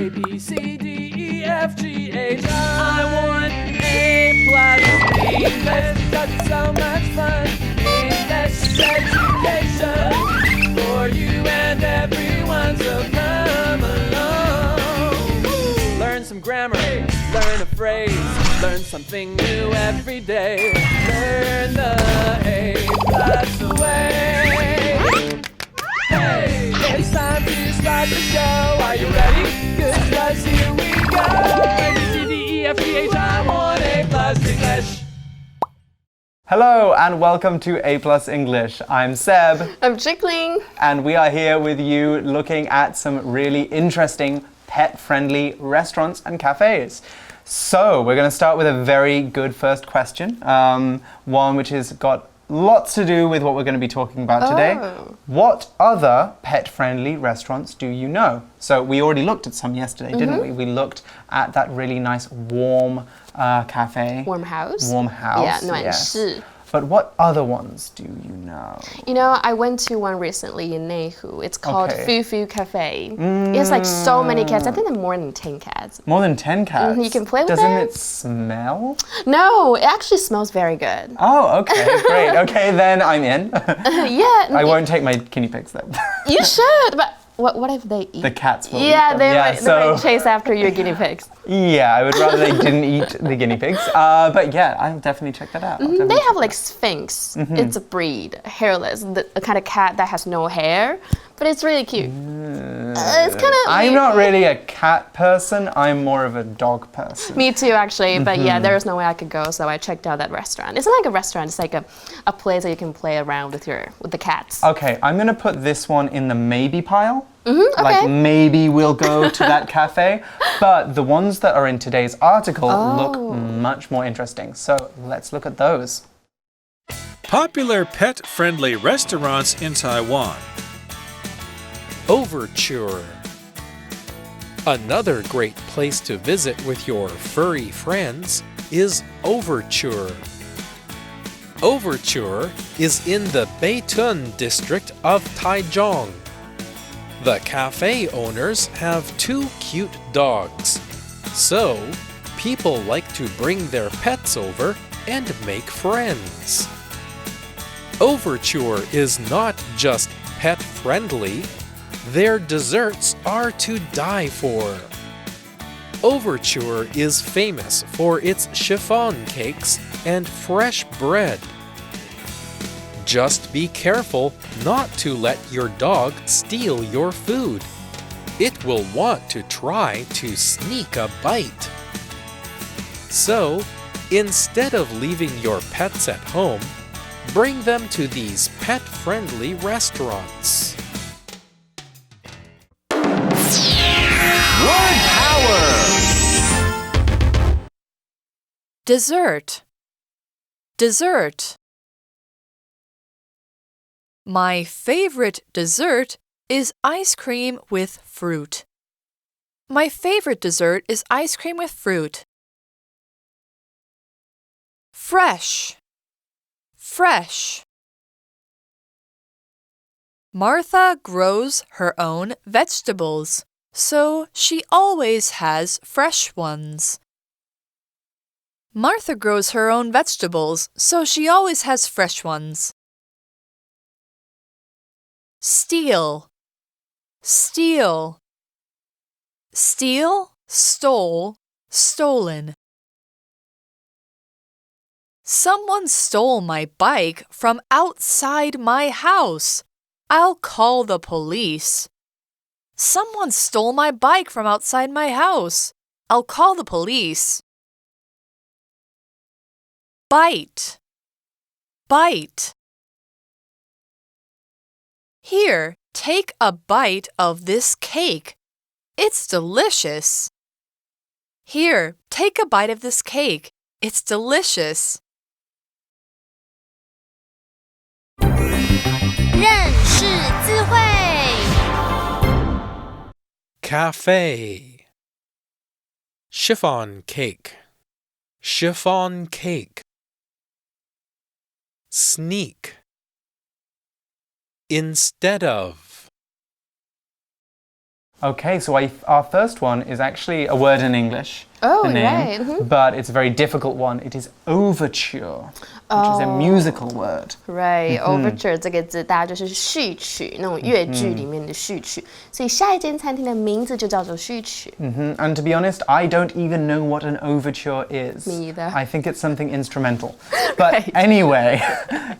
A, B, C, D, E, F, G, H, I want A+ English because it's so much fun. English education for you and everyone, so come along. Learn some grammar, learn a phrase, learn something new every day. Learn the A+ way. Hey, it's time to start the show. Are you ready? Good, 'cause here we go. A, B, C, D, E, F, G, H, I want A+ English. Hello and welcome to A+ English. I'm Seb. I'm Jiggling. And we are here with you looking at some really interesting pet-friendly restaurants and cafes. So we're going to start with a very good first question, one which has got lots to do with what we're going to be talking about today. What other pet-friendly restaurants do you know? So we already looked at some yesterday, didn't we? We looked at that really nice warm cafe. Warm house. Warm house. Yeah, 暖室. But what other ones do you know? You know, I went to one recently in Neihu. It's called Fufu Cafe. It's like so many cats. I think there are more than 10 cats. More than 10 cats? You can play with Doesn't them. it smell? No, it actually smells very good. Oh, okay, great. Okay, then I'm in. Yeah. I won't take my guinea pigs though. You should, but what if they eat? The cats will eat Yeah, them. they might chase after your guinea pigs. Yeah, I would rather they didn't eat the guinea pigs. But yeah, I'll definitely check that out. They have like Sphinx. It's a breed, hairless, the kind of cat that has no hair, but it's really cute. It's kind of. I'm not really a cat person. I'm more of a dog person. Me too, actually. But yeah, there was no way I could go, so I checked out that restaurant. It's not like a restaurant. It's like a place that you can play around with the cats. Okay, I'm gonna put this one in the maybe pile. Okay. Like maybe we'll go to that cafe. But the ones that are in today's article look much more interesting. So let's look at those. Popular pet-friendly restaurants in Taiwan. Overture. Another great place to visit with your furry friends is Overture. Overture is in the Beitun district of Taichung. The cafe owners have 2 cute dogs, so people like to bring their pets over and make friends. Overture is not just pet-friendly, their desserts are to die for. Overture is famous for its chiffon cakes and fresh bread. Just be careful not to let your dog steal your food. It will want to try to sneak a bite. So, instead of leaving your pets at home, bring them to these pet-friendly restaurants. Word power. Dessert. Dessert. My favorite dessert is ice cream with fruit. My favorite dessert is ice cream with fruit. Fresh. Fresh. Martha grows her own vegetables, so she always has fresh ones. Martha grows her own vegetables, so she always has fresh ones. Steal. Steal. Steal, stole, stolen. Someone stole my bike from outside my house. I'll call the police. Someone stole my bike from outside my house. I'll call the police. Bite. Bite. Here, take a bite of this cake. It's delicious. Here, take a bite of this cake. It's delicious. 认识字汇 Cafe. Chiffon cake. Chiffon cake. Sneak. Instead of. Okay, so our first one is actually a word in English. Oh, the name, right. But it's a very difficult one. It is overture, which is a musical word. Right, overture 这个字大家就是序曲，那种乐剧里面的序曲，所以下一间餐厅的名字就叫做序曲。And to be honest, I don't even know what an overture is. Me either. I think it's something instrumental. But Right. anyway,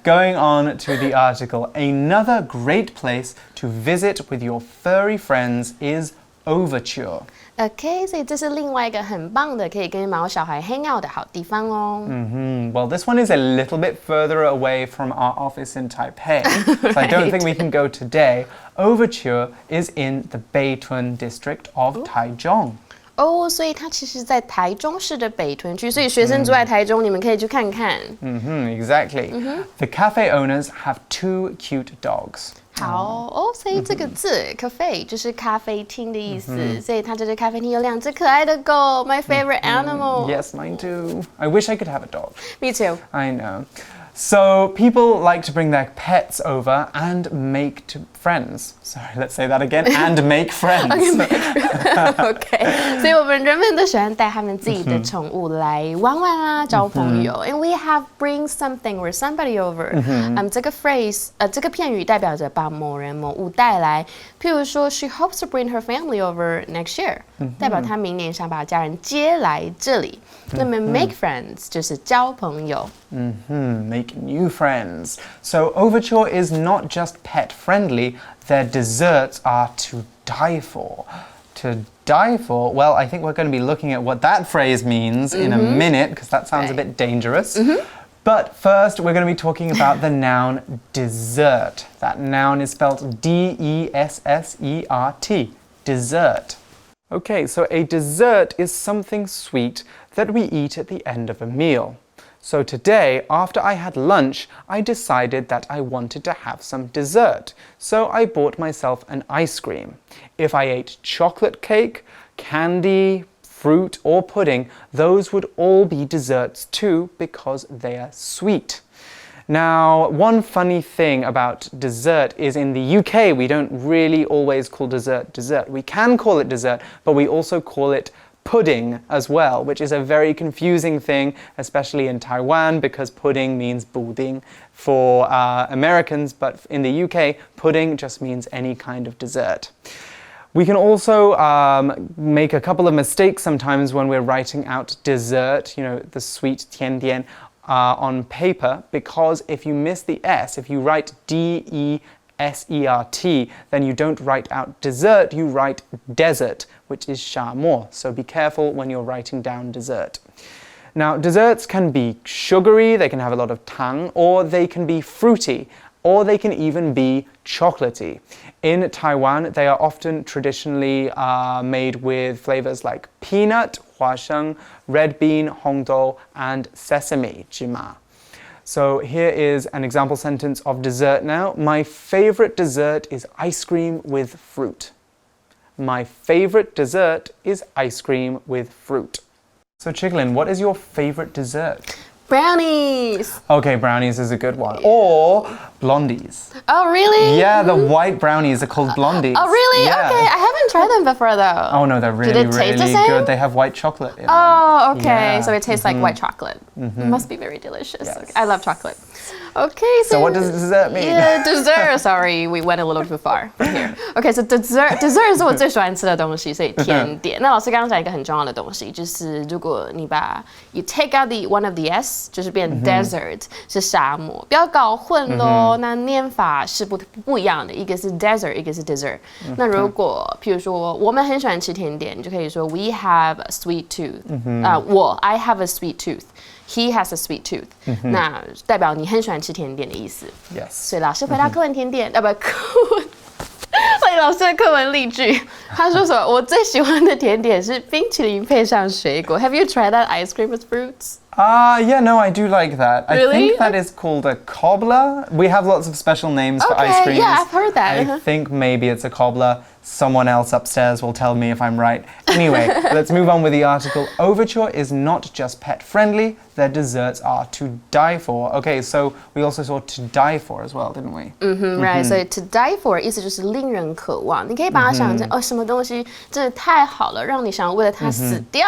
going on to the article, another great place to visit with your furry friends is overture. OK， 所以这是另外一个很棒的可以跟毛小孩 hang out 的好地方哦。Well, this one is a little bit further away from our office in Taipei, so I don't think we can go today. Overture is in the Beitun district of Taichung. 哦，所以它其实在台中市的北屯区，所以学生住在台中，你们可以去看看。Exactly. The cafe owners have 2 cute dogs. 好哦，所以这个字 cafe 就是咖啡厅的意思，所以它这只咖啡厅有2只可爱的狗 ，my favorite animal. Yes, mine too. I wish I could have a dog. Me too. I know. So people like to bring their pets over and make friends. Sorry, let's say that again. And make friends. OK， 所以我们人们都喜欢带他们自己的宠物来玩玩啊，交朋友。And we have bring something or somebody over. 这个 phrase， 这个片语代表着把某人某物带来。譬如说 ，She hopes to bring her family over next year， 代表她明年想把家人接来这里。那么 make friends 就是交朋友。Make new friends. So overture is not just pet friendly, their desserts are to die for. To die for, well, I think we're going to be looking at what that phrase means in a minute, because that sounds a bit dangerous. But first, we're going to be talking about the noun dessert. That noun is spelled D-E-S-S-E-R-T. Dessert. Okay, so a dessert is something sweet that we eat at the end of a meal. So today, after I had lunch, I decided that I wanted to have some dessert. So I bought myself an ice cream. If I ate chocolate cake, candy, fruit, or pudding, those would all be desserts too because they are sweet. Now, one funny thing about dessert is in the UK, we don't really always call dessert dessert. We can call it dessert, but we also call it pudding as well, which is a very confusing thing, especially in Taiwan, because pudding means buding for Americans, but in the UK, pudding just means any kind of dessert. We can also make a couple of mistakes sometimes when we're writing out dessert, you know, the sweet tian tian, on paper, because if you miss the S, if you write D-E-S-E-R-T, then you don't write out dessert, you write desert, which is 沙漠. So be careful when you're writing down dessert. Now, desserts can be sugary, they can have a lot of tang, or they can be fruity, or they can even be chocolatey. In Taiwan, they are often traditionally made with flavors like peanut, huasheng, red bean, hongdou, and sesame, 芝麻. So here is an example sentence of dessert now. My favorite dessert is ice cream with fruit. My favorite dessert is ice cream with fruit. So Chiglin, what is your favorite dessert? Brownies. Okay, brownies is a good one. Or blondies. Oh, really? Yeah, the white brownies are called blondies. Oh, really? Yeah. Okay, I haven't tried them before though. Oh no, they're really, they taste the really same? good. They have white chocolate in them. Oh, okay. Yeah. So it tastes like white chocolate. It must be very delicious. Yes. Okay, I love chocolate. Okay, So what does dessert mean? Yeah, dessert. Sorry, we went a little too far from here. Okay, so dessert 是我最喜欢吃的东西，所以甜点。那老师刚刚讲一个很重要的东西，就是如果你把 you take out the one of the s， 就是变 desert 是沙漠，不要搞混咯。那念法是不一样的，一个是 desert， 一个是 dessert。那如果譬如说我们很喜欢吃甜点，你就可以说 we have a sweet tooth。I have a sweet tooth。He has a sweet tooth， 那代表你很喜欢吃甜点的意思。Yes. 所以老师回答课文甜点，不课文，欢迎老师的课文例句。他说什么？我最喜欢的甜点是冰淇淋配上水果。Have you tried that ice cream with fruits? Yeah, no, I do like that. Really? I think that is called a cobbler. We have lots of special names for ice Okay, creams. yeah, I've heard that. I think maybe it's a cobbler. Someone else upstairs will tell me if I'm right. Anyway, let's move on with the article. Overture is not just pet friendly, their desserts are to die for. Okay, so we also saw to die for as well, didn't we? Right. 所以 to die for 意思就是令人渴望。你可以把它想成什么东西真的太好了，让你想要为了它死掉。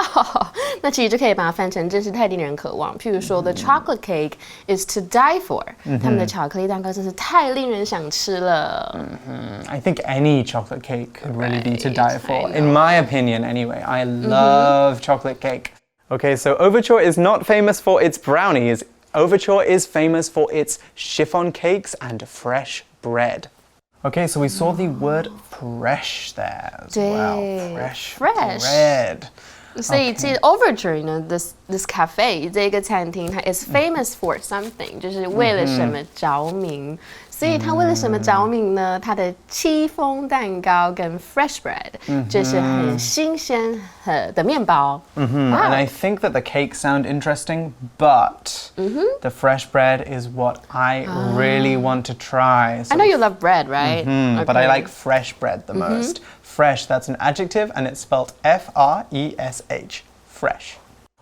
那其实就可以把它翻成真是太令人渴望。譬如说 the chocolate cake is to die for. 他们的巧克力蛋糕真是太令人想吃了。I think any chocolate cake could really be to die for. In my opinion, anyway. I love chocolate cake. Okay, so Overture is not famous for its brownies. Overture is famous for its chiffon cakes and fresh bread. Okay, so we saw the word fresh there as well. Fresh bread. 所以其实 Overture 呢 this cafe 这个餐厅它 is famous for something 就是为了什么着名。所以它为了什么着名呢？它的戚风蛋糕跟 fresh bread 就是很新鲜的面包。And I think that the cakes sound interesting, but the fresh bread is what I really want to try. So I know you love bread, right? But I like fresh bread the most. Fresh, that's an adjective, and it's spelled F-R-E-S-H. Fresh.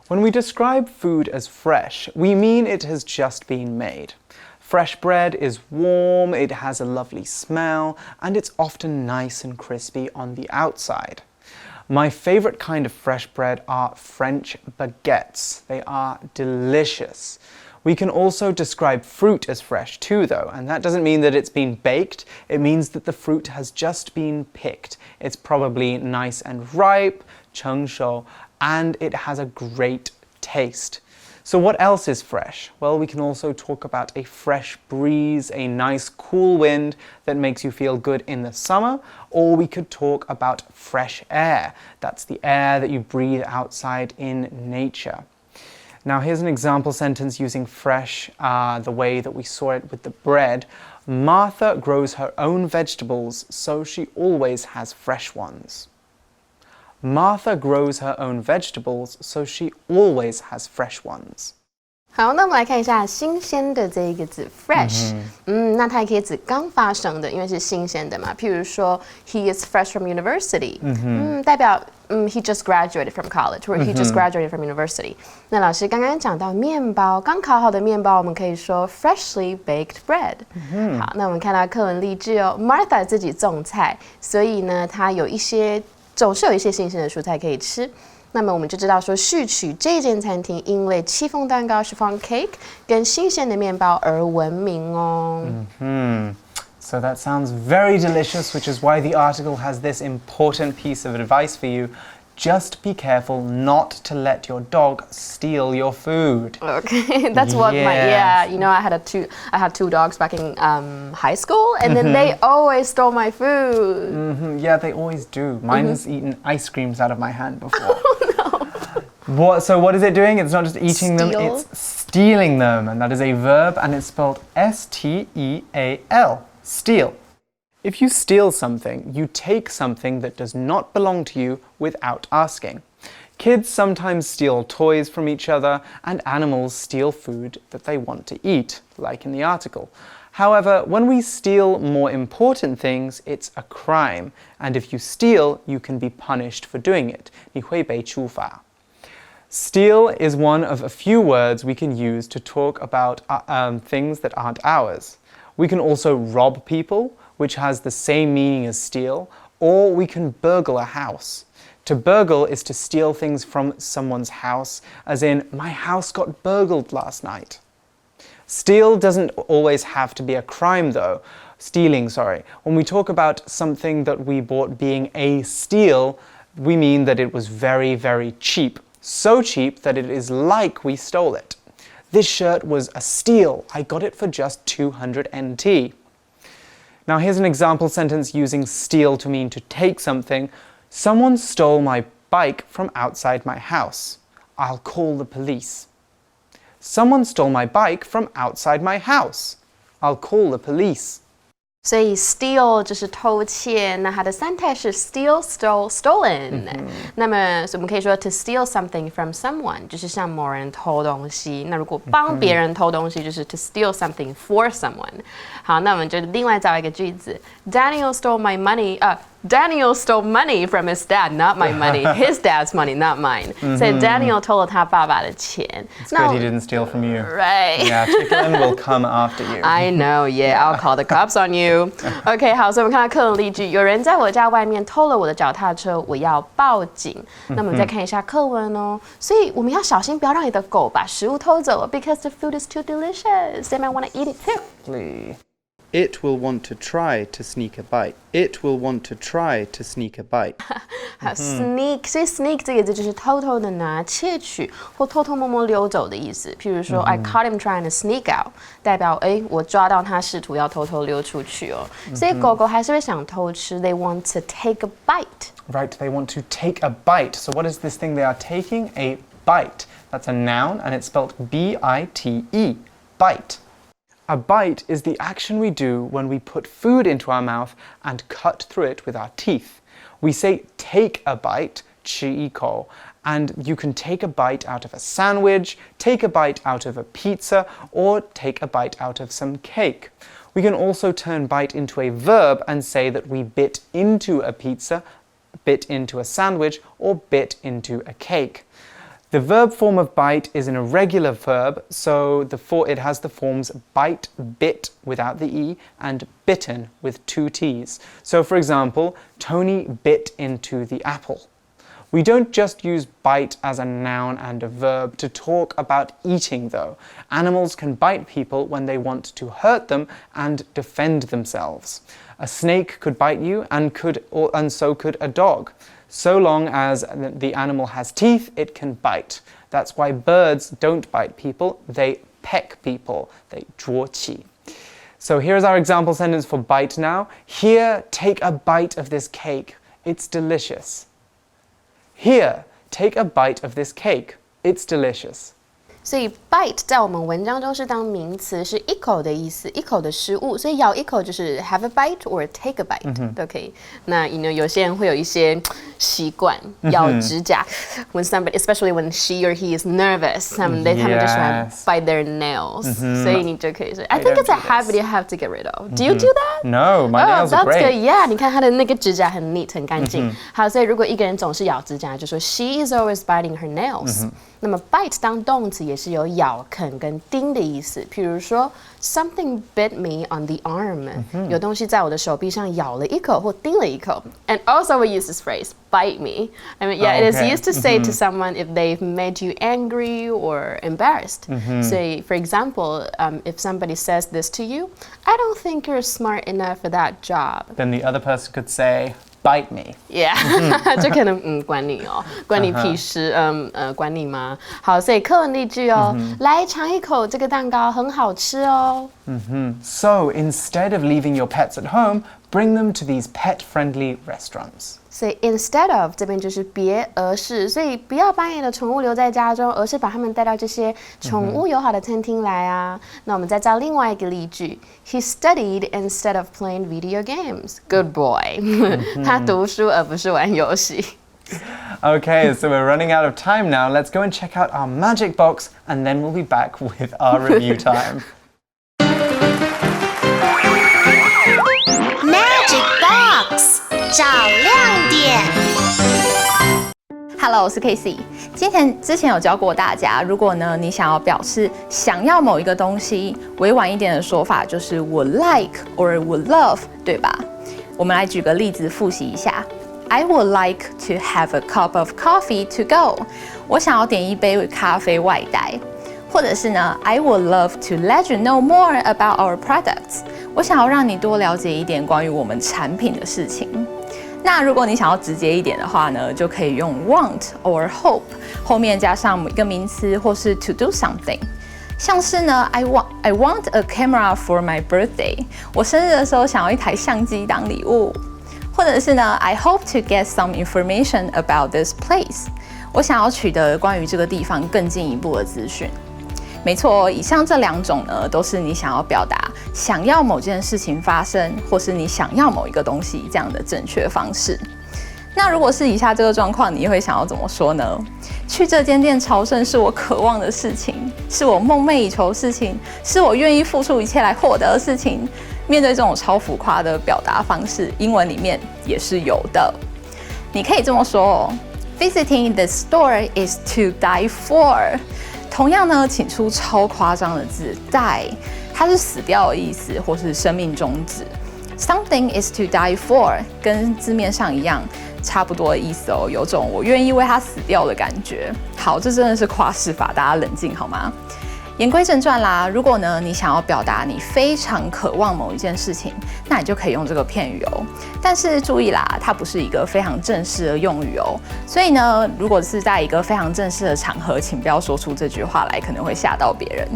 When we describe food as fresh, we mean it has just been made. Fresh bread is warm, it has a lovely smell, and it's often nice and crispy on the outside. My favorite kind of fresh bread are French baguettes. They are delicious. We can also describe fruit as fresh too, though, and that doesn't mean that it's been baked. It means that the fruit has just been picked. It's probably nice and ripe, 成熟, and it has a great taste. So what else is fresh? Well, we can also talk about a fresh breeze, a nice cool wind that makes you feel good in the summer, or we could talk about fresh air. That's the air that you breathe outside in nature. Now here's an example sentence using fresh the way that we saw it with the bread. Martha grows her own vegetables, so she always has fresh ones. Martha grows her own vegetables, so she always has fresh ones. 好，那我们来看一下新鲜的这一个字 fresh。那它也可以指刚发生的，因为是新鲜的嘛。譬如说 he is fresh from university，代表he just graduated from college， 或者 he just graduated from university。那老师刚刚讲到面包，刚烤好的面包，我们可以说 freshly baked bread。好，那我们看到课文例句哦 ，Martha 自己种菜，所以呢，她总是有一些新鲜的蔬菜可以吃。那么我们就知道说，序曲这间餐厅因为戚风蛋糕 chiffon cake 跟新鲜的面包而闻名哦。So that sounds very delicious, which is why the article has this important piece of advice for you. Just be careful not to let your dog steal your food. Okay, that's what you know, I had two dogs back in high school, and then they always stole my food. Yeah, they always do. Mine has eaten ice creams out of my hand before. So what is it doing? It's not just eating them, it's stealing them. And that is a verb, and it's spelled S-T-E-A-L. Steal. If you steal something, you take something that does not belong to you without asking. Kids sometimes steal toys from each other, and animals steal food that they want to eat, like in the article. However, when we steal more important things, it's a crime. And if you steal, you can be punished for doing it. 你会被处罚. Steal is one of a few words we can use to talk about things that aren't ours. We can also rob people, which has the same meaning as steal, or we can burgle a house. To burgle is to steal things from someone's house, as in, my house got burgled last night. Steal doesn't always have to be a crime though. Stealing, sorry. When we talk about something that we bought being a steal, we mean that it was very, very cheap. So cheap that it is like we stole it. This shirt was a steal. I got it for just 200 NT. Now here's an example sentence using steal to mean to take something. Someone stole my bike from outside my house. I'll call the police. Someone stole my bike from outside my house. I'll call the police. 所以 steal 就是偷窃，那它的三态是 steal, stole, stolen。那么我们可以说 to steal something from someone 就是向某人偷东西。那如果帮别人偷东西，就是 to steal something for someone。好，那我们就另外找一个句子 ：Daniel stole my money. Daniel stole money from his dad, not my money. His dad's money, not mine. 所以 Daniel 偷了他爸爸的钱。It's good he didn't steal from you. Right. Yeah, chicken will come after you. I know, yeah, I'll call the cops on you. OK, 好，所以我们看到课文例句，有人在我家外面偷了我的脚踏车，我要报警。那我们再看一下课文哦。所以我们要小心，不要让你的狗把食物偷走 ，because the food is too delicious. They might want to eat it too. It will want to try to sneak a bite. It will want to try to sneak a bite. 还有 sneak， 所以 sneak 这个字就是偷偷的拿、窃取或偷偷摸摸溜走的意思。譬如说，I caught him trying to sneak out， 代表我抓到他试图要偷偷溜出去哦。所以狗狗还是会想偷吃 ，they want to take a bite. Right, they want to take a bite. So what is this thing they are taking? A bite. That's a noun and it's spelled B-I-T-E. Bite. A bite is the action we do when we put food into our mouth and cut through it with our teeth. We say take a bite, 吃一口, and you can take a bite out of a sandwich, take a bite out of a pizza, or take a bite out of some cake. We can also turn bite into a verb and say that we bit into a pizza, bit into a sandwich, or bit into a cake. The verb form of bite is an irregular verb, so it has the forms bite, bit without the E, and bitten with 2 T's. So for example, Tony bit into the apple. We don't just use bite as a noun and a verb to talk about eating though. Animals can bite people when they want to hurt them and defend themselves. A snake could bite you and so could a dog. So long as the animal has teeth, it can bite. That's why birds don't bite people, they peck people. They 啄起. So here's our example sentence for bite now. Here, take a bite of this cake. It's delicious. Here, take a bite of this cake. It's delicious. 所以 bite 在我们文章中是当名词，是一口的意思，一口的食物，所以咬一口就是 have a bite or take a bite 都可以。那有些人会有一些习惯咬指甲，when somebody, especially when she or he is nervous, 他们就喜欢 bite their nails，所以你就可以说 I think it's a habit you have to get rid of. Do you do that? No, my nails are that's great. Good. Yeah, 你看他的那个指甲很 neat 很干净。好，所以如果一个人总是咬指甲，就说 she is always biting her nails。那么 bite 当动词也是有咬、啃跟叮的意思。譬如说 something bit me on the arm， 有东西在我的手臂上咬了一口或叮了一口。And also we use this phrase, bite me. I mean, yeah, it is used to say to someone if they've made you angry or embarrassed. So, for example, if somebody says this to you, I don't think you're smart enough for that job. Then the other person could say, bite me. Yeah, 就可能管你哦，关你屁事，管你吗？好，所以课文例句哦，来尝一口这个蛋糕，很好吃哦。So instead of leaving your pets at home, bring them to these pet-friendly restaurants. 所以 instead of 这边就是别而是，所以不要把你的宠物留在家中，而是把它们带到这些宠物友好的餐厅来啊。那我们再造另外一个例句 ，He studied instead of playing video games. Good boy. 他读书而不是玩游戏。Okay, so we're running out of time now. Let's go and check out our magic box, and then we'll be back with our review time. Magic Box 找亮点。Hello， 我是 Casey。之前有教过大家，如果呢你想要表示想要某一个东西，委婉一点的说法就是 would like or would love， 对吧？我们来举个例子复习一下。I would like to have a cup of coffee to go。我想要点一杯咖啡外带。或者是呢 I would love to let you know more about our products。我想要让你多了解一点关于我们产品的事情。那如果你想要直接一点的话呢，就可以用 want or hope， 后面加上一个名词或是 to do something。像是呢 I want a camera for my birthday。我生日的时候想要一台相机当礼物。或者是呢 I hope to get some information about this place。我想要取得关于这个地方更进一步的资讯。没错，以上这两种呢，都是你想要表达想要某件事情发生，或是你想要某一个东西这样的正确方式。那如果是以下这个状况，你会想要怎么说呢？去这间店朝圣是我渴望的事情，是我梦寐以求的事情，是我愿意付出一切来获得的事情。面对这种超浮夸的表达方式，英文里面也是有的。你可以这么说哦 ：Visiting the store is to die for。同样呢，请出超夸张的字 die， 它是死掉的意思，或是生命终止。Something is to die for， 跟字面上一样，差不多的意思哦，有种我愿意为它死掉的感觉。好，这真的是夸饰法，大家冷静好吗？言归正传啦，如果呢你想要表达你非常渴望某一件事情，那你就可以用这个片语哦。但是注意啦，它不是一个非常正式的用语哦。所以呢，如果是在一个非常正式的场合，请不要说出这句话来，可能会吓到别人。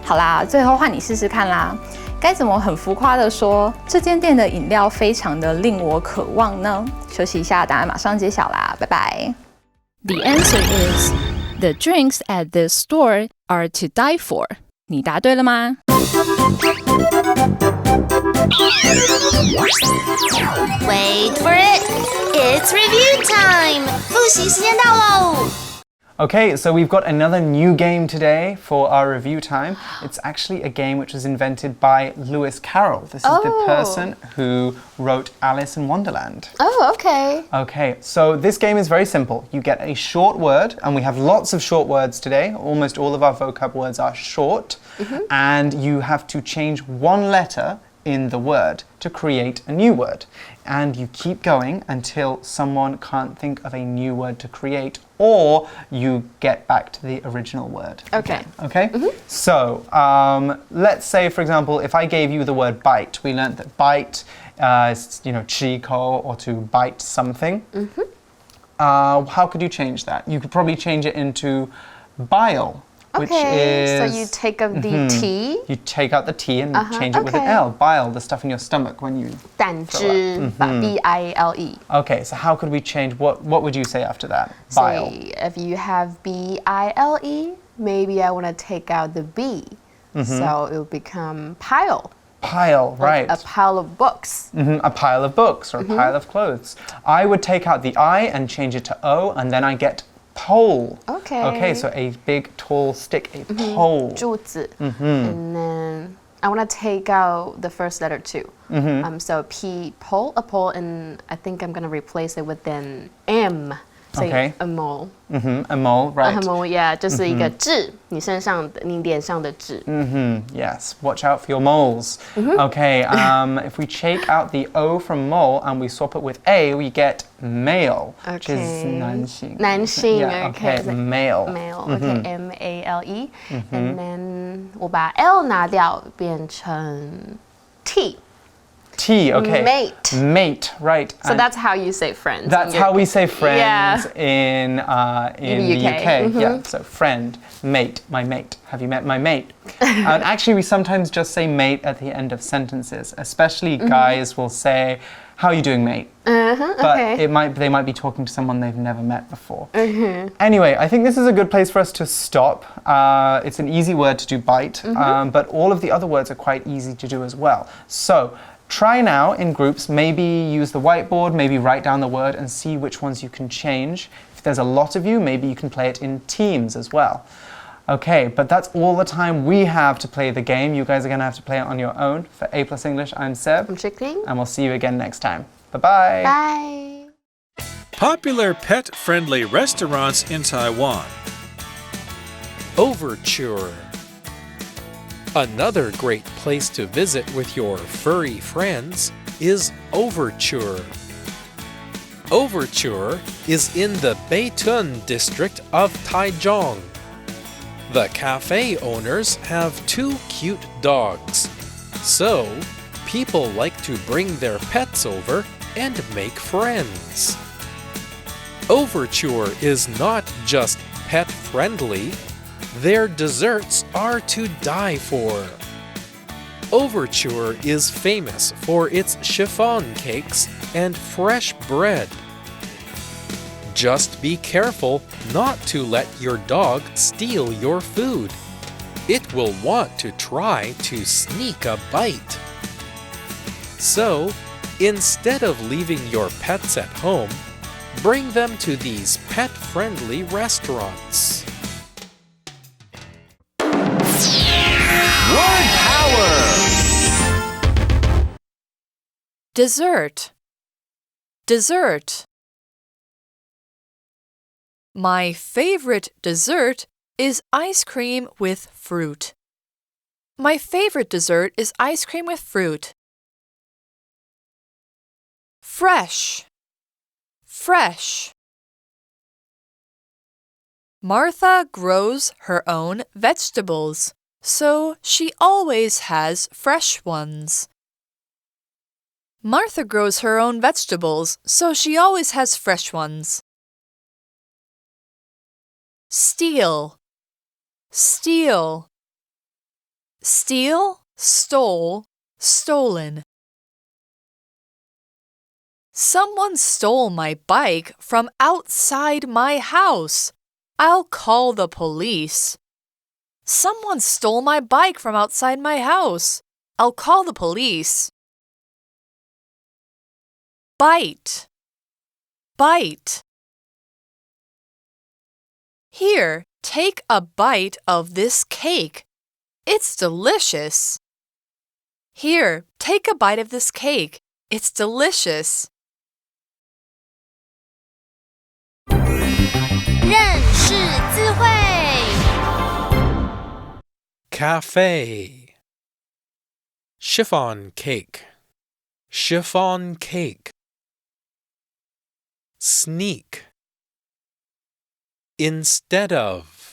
好啦，最后换你试试看啦。该怎么很浮夸的说这间店的饮料非常的令我渴望呢？休息一下，答案马上揭晓啦，拜拜。The answer is the drinks at this store are to die for. 你答对了吗？ Wait for it. It's review time. 复习时间到喽。Okay, so we've got another new game today for our review time. It's actually a game which was invented by Lewis Carroll. This is the person who wrote Alice in Wonderland. Oh, okay. Okay, so this game is very simple. You get a short word, and we have lots of short words today. Almost all of our vocab words are short. And you have to change one letter in the word to create a new word. And you keep going until someone can't think of a new word to create, or you get back to the original word. Okay. Okay? So, let's say, for example, if I gave you the word bite, we learned that bite is, 吃一口 or to bite something. How could you change that? You could probably change it into bile. Which Okay, is, so you take up the T. You take out the T and change it with an L. Bile, the stuff in your stomach when you 胆汁 B-I-L-E. Okay, so how could we change, what would you say after that? Bile. Say, if you have B-I-L-E, maybe I want to take out the B. So it will become pile. Pile, right. Like a pile of books. A pile of books or a pile of clothes. I would take out the I and change it to O, and then I get pole. Okay. Okay, so a big tall stick, a pole. 柱子. And then I want to take out the first letter too. So P, pole, a pole, and I think I'm going to replace it with an M. Say Okay. a mole. A mole, right. A mole, yeah, 就是一个痣，你身上的，你脸上的痣。Yes, watch out for your moles. Okay, if we take out the O from mole and we swap it with A, we get male, which is 男性. 男性 Yeah, okay, male. Male, okay, M-A-L-E. And then 我把 L 拿掉，变成 T. T, okay. Mate. Mate, right. So And that's how you say friends. that's how we say friends Yeah. in the the UK. UK. Yeah, so friend, mate, my mate. Have you met my mate? And actually, we sometimes just say mate at the end of sentences. Especially guys will say, "How are you doing, mate?" But okay. they might be talking to someone they've never met before. Anyway, I think this is a good place for us to stop. It's an easy word to do bite, but all of the other words are quite easy to do as well. So try now in groups, maybe use the whiteboard, maybe write down the word and see which ones you can change. If there's a lot of you, maybe you can play it in teams as well. Okay, but that's all the time we have to play the game. You guys are going to have to play it on your own. For A+ English, I'm Seb. I'm Chickling. And we'll see you again next time. Bye-bye. Bye. Popular pet-friendly restaurants in Taiwan. Overture. Another great place to visit with your furry friends is Overture. Overture is in the Beitun district of Taichung. The cafe owners have 2 cute dogs, so people like to bring their pets over and make friends. Overture is not just pet-friendly, their desserts are to die for. Overture is famous for its chiffon cakes and fresh bread. Just be careful not to let your dog steal your food. It will want to try to sneak a bite. So, instead of leaving your pets at home, bring them to these pet-friendly restaurants. Word power! Dessert. Dessert. My favorite dessert is ice cream with fruit. My favorite dessert is ice cream with fruit. Fresh. Fresh. Martha grows her own vegetables, so she always has fresh ones. Martha grows her own vegetables, so she always has fresh ones. Steal. Steal. Steal, stole, stolen. Someone stole my bike from outside my house. I'll call the police. Someone stole my bike from outside my house. I'll call the police. Bite. Bite. Here, take a bite of this cake. It's delicious. Here, take a bite of this cake. It's delicious. 认识字汇。 Cafe. Chiffon cake. Chiffon cake. Sneak. Instead of.